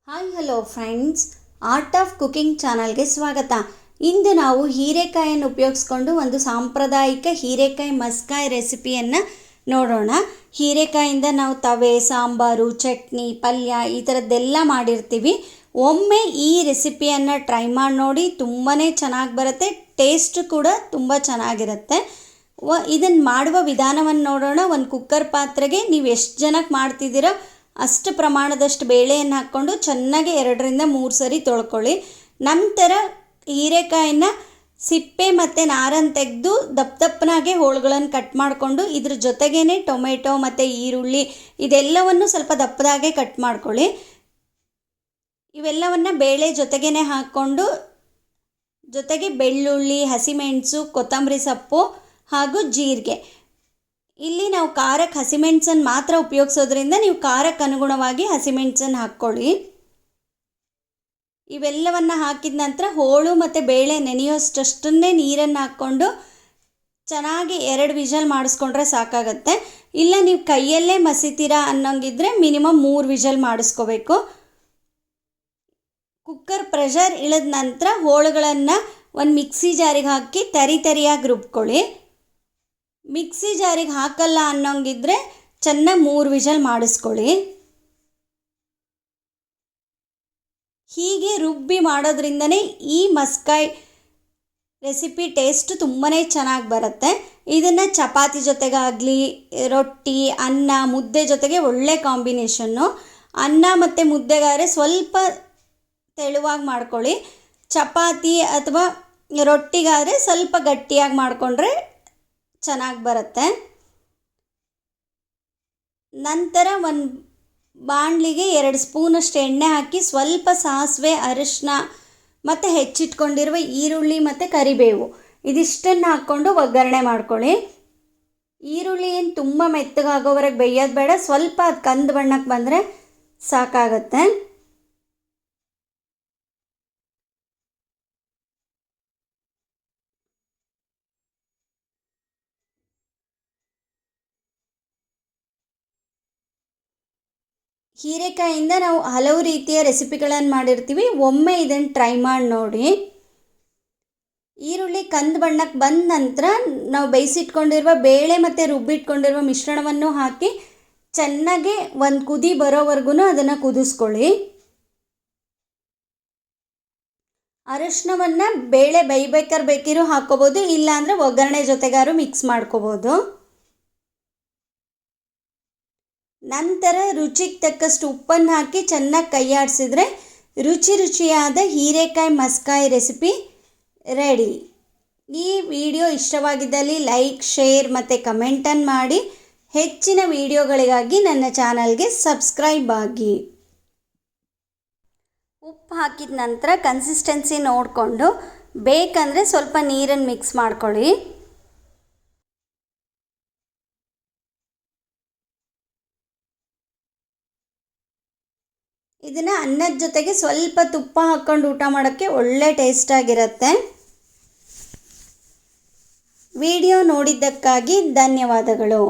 Hi hello friends, art of cooking ಚಾನಲ್ಗೆ ಸ್ವಾಗತ. ಇಂದು ನಾವು ಹೀರೆಕಾಯಿಯನ್ನು ಉಪಯೋಗಿಸ್ಕೊಂಡು ಒಂದು ಸಾಂಪ್ರದಾಯಿಕ ಹೀರೆಕಾಯಿ ಮಸ್ಕಾಯಿ ರೆಸಿಪಿಯನ್ನು ನೋಡೋಣ. ಹೀರೆಕಾಯಿಂದ ನಾವು ತವೆ, ಸಾಂಬಾರು, ಚಟ್ನಿ, ಪಲ್ಯ ಈ ಥರದ್ದೆಲ್ಲ ಮಾಡಿರ್ತೀವಿ. ಒಮ್ಮೆ ಈ ರೆಸಿಪಿಯನ್ನು ಟ್ರೈ ಮಾಡಿ ನೋಡಿ, ತುಂಬಾ ಚೆನ್ನಾಗಿ ಬರುತ್ತೆ. ಟೇಸ್ಟ್ ಕೂಡ ತುಂಬ ಚೆನ್ನಾಗಿರುತ್ತೆ. ಇದನ್ನು ಮಾಡುವ ವಿಧಾನವನ್ನು ನೋಡೋಣ. ಒಂದು ಕುಕ್ಕರ್ ಪಾತ್ರೆಗೆ ನೀವು ಎಷ್ಟು ಜನಕ್ಕೆ ಮಾಡ್ತಿದ್ದೀರೋ ಅಷ್ಟು ಪ್ರಮಾಣದಷ್ಟು ಬೇಳೆಯನ್ನು ಹಾಕ್ಕೊಂಡು ಚೆನ್ನಾಗಿ 2-3 ಸರಿ ತೊಳ್ಕೊಳ್ಳಿ. ನಂತರ ಹೀರೆಕಾಯಿನ ಸಿಪ್ಪೆ ಮತ್ತು ನಾರನ್ನು ತೆಗೆದು ದಪ್ಪನಾಗೆ ಹೋಳುಗಳನ್ನು ಕಟ್ ಮಾಡಿಕೊಂಡು ಇದ್ರ ಜೊತೆಗೇ ಟೊಮೆಟೊ ಮತ್ತು ಈರುಳ್ಳಿ ಇದೆಲ್ಲವನ್ನು ಸ್ವಲ್ಪ ದಪ್ಪದಾಗೆ ಕಟ್ ಮಾಡ್ಕೊಳ್ಳಿ. ಇವೆಲ್ಲವನ್ನು ಬೇಳೆ ಜೊತೆಗೇ ಹಾಕ್ಕೊಂಡು ಜೊತೆಗೆ ಬೆಳ್ಳುಳ್ಳಿ, ಹಸಿಮೆಣಸು, ಕೊತ್ತಂಬರಿ ಸೊಪ್ಪು ಹಾಗೂ ಜೀರಿಗೆ. ಇಲ್ಲಿ ನಾವು ಖಾರಕ್ಕೆ ಹಸಿಮೆಣಸನ್ನು ಮಾತ್ರ ಉಪಯೋಗಿಸೋದ್ರಿಂದ ನೀವು ಖಾರಕ್ಕೆ ಅನುಗುಣವಾಗಿ ಹಸಿಮೆಣಸನ್ನು ಹಾಕ್ಕೊಳ್ಳಿ. ಇವೆಲ್ಲವನ್ನು ಹಾಕಿದ ನಂತರ ಹೋಳು ಮತ್ತು ಬೇಳೆ ನೆನೆಯೋಷ್ಟಷ್ಟನ್ನೇ ನೀರನ್ನು ಹಾಕ್ಕೊಂಡು ಚೆನ್ನಾಗಿ 2 ವಿಷಲ್ ಮಾಡಿಸ್ಕೊಂಡ್ರೆ ಸಾಕಾಗತ್ತೆ. ಇಲ್ಲ ನೀವು ಕೈಯಲ್ಲೇ ಮಸಿತೀರಾ ಅನ್ನೋಂಗಿದ್ರೆ ಮಿನಿಮಮ್ 3 ವಿಷಲ್ ಮಾಡಿಸ್ಕೋಬೇಕು. ಕುಕ್ಕರ್ ಪ್ರೆಷರ್ ಇಳಿದ ನಂತರ ಹೋಳುಗಳನ್ನು ಒಂದು ಮಿಕ್ಸಿ ಜಾರಿಗೆ ಹಾಕಿ ತರಿಯಾಗಿ ರುಬ್ಕೊಳ್ಳಿ. ಮಿಕ್ಸಿ ಜಾರಿಗೆ ಹಾಕಲ್ಲ ಅನ್ನೋಂಗಿದ್ರೆ ಚೆನ್ನಾಗಿ 3 ವಿಷಲ್ ಮಾಡಿಸ್ಕೊಳ್ಳಿ. ಹೀಗೆ ರುಬ್ಬಿ ಮಾಡೋದ್ರಿಂದನೇ ಈ ಮಸ್ಕಾಯಿ ರೆಸಿಪಿ ಟೇಸ್ಟ್ ತುಂಬಾ ಚೆನ್ನಾಗಿ ಬರುತ್ತೆ. ಇದನ್ನು ಚಪಾತಿ ಜೊತೆಗಾಗಲಿ, ರೊಟ್ಟಿ, ಅನ್ನ, ಮುದ್ದೆ ಜೊತೆಗೆ ಒಳ್ಳೆ ಕಾಂಬಿನೇಷನ್ನು. ಅನ್ನ ಮತ್ತು ಮುದ್ದೆಗಾದರೆ ಸ್ವಲ್ಪ ತೆಳುವಾಗಿ ಮಾಡ್ಕೊಳ್ಳಿ. ಚಪಾತಿ ಅಥವಾ ರೊಟ್ಟಿಗಾದರೆ ಸ್ವಲ್ಪ ಗಟ್ಟಿಯಾಗಿ ಮಾಡಿಕೊಂಡ್ರೆ ಚೆನ್ನಾಗಿ ಬರುತ್ತೆ. ನಂತರ ಒಂದು ಬಾಣಲಿಗೆ 2 ಸ್ಪೂನಷ್ಟು ಎಣ್ಣೆ ಹಾಕಿ ಸ್ವಲ್ಪ ಸಾಸಿವೆ, ಅರಿಶಿನ ಮತ್ತು ಹೆಚ್ಚಿಟ್ಕೊಂಡಿರುವ ಈರುಳ್ಳಿ ಮತ್ತು ಕರಿಬೇವು ಇದಿಷ್ಟನ್ನು ಹಾಕ್ಕೊಂಡು ಒಗ್ಗರಣೆ ಮಾಡ್ಕೊಳ್ಳಿ. ಈರುಳ್ಳಿ ಏನು ತುಂಬ ಮೆತ್ತಗಾಗೋವರೆಗೆ ಬೇಯೋದು ಬೇಡ, ಸ್ವಲ್ಪ ಅದು ಕಂದು ಬಣ್ಣಕ್ಕೆ ಬಂದರೆ ಸಾಕಾಗತ್ತೆ. ಹೀರೆಕಾಯಿಂದ ನಾವು ಹಲವು ರೀತಿಯ ರೆಸಿಪಿಗಳನ್ನು ಮಾಡಿರ್ತೀವಿ. ಒಮ್ಮೆ ಇದನ್ನು ಟ್ರೈ ಮಾಡಿ ನೋಡಿ. ಈರುಳ್ಳಿ ಕಂದು ಬಣ್ಣಕ್ಕೆ ಬಂದ ನಂತರ ನಾವು ಬೇಯಿಸಿಟ್ಕೊಂಡಿರುವ ಬೇಳೆ ಮತ್ತು ರುಬ್ಬಿಟ್ಕೊಂಡಿರುವ ಮಿಶ್ರಣವನ್ನು ಹಾಕಿ ಚೆನ್ನಾಗಿ ಒಂದು ಕುದಿ ಬರೋವರೆಗೂ ಅದನ್ನು ಕುದಿಸ್ಕೊಳ್ಳಿ. ಅರಿಶಿನವನ್ನು ಬೇಳೆ ಬೇಕಿರೋ ಹಾಕ್ಕೋಬೋದು, ಇಲ್ಲಾಂದರೆ ಒಗ್ಗರಣೆ ಜೊತೆಗಾರು ಮಿಕ್ಸ್ ಮಾಡ್ಕೋಬೋದು. ನಂತರ ರುಚಿಗೆ ತಕ್ಕಷ್ಟು ಉಪ್ಪನ್ನು ಹಾಕಿ ಚೆನ್ನಾಗಿ ಕೈಯಾಡಿಸಿದ್ರೆ ರುಚಿಯಾದ ಹೀರೆಕಾಯಿ ಮಸ್ಕಾಯಿ ರೆಸಿಪಿ ರೆಡಿ. ಈ ವಿಡಿಯೋ ಇಷ್ಟವಾಗಿದ್ದಲ್ಲಿ ಲೈಕ್, ಶೇರ್ ಮತ್ತು ಕಮೆಂಟನ್ನು ಮಾಡಿ. ಹೆಚ್ಚಿನ ವಿಡಿಯೋಗಳಿಗಾಗಿ ನನ್ನ ಚಾನಲ್ಗೆ ಸಬ್ಸ್ಕ್ರೈಬ್ ಆಗಿ. ಉಪ್ಪು ಹಾಕಿದ ನಂತರ ಕನ್ಸಿಸ್ಟೆನ್ಸಿ ನೋಡಿಕೊಂಡು ಬೇಕಂದರೆ ಸ್ವಲ್ಪ ನೀರನ್ನು ಮಿಕ್ಸ್ ಮಾಡ್ಕೊಳ್ಳಿ. ಇದನ್ನು ಅನ್ನದ ಜೊತೆಗೆ ಸ್ವಲ್ಪ ತುಪ್ಪ ಹಾಕ್ಕೊಂಡು ಊಟ ಮಾಡೋಕ್ಕೆ ಒಳ್ಳೆ ಟೇಸ್ಟಾಗಿರುತ್ತೆ. ವಿಡಿಯೋ ನೋಡಿದ್ದಕ್ಕಾಗಿ ಧನ್ಯವಾದಗಳು.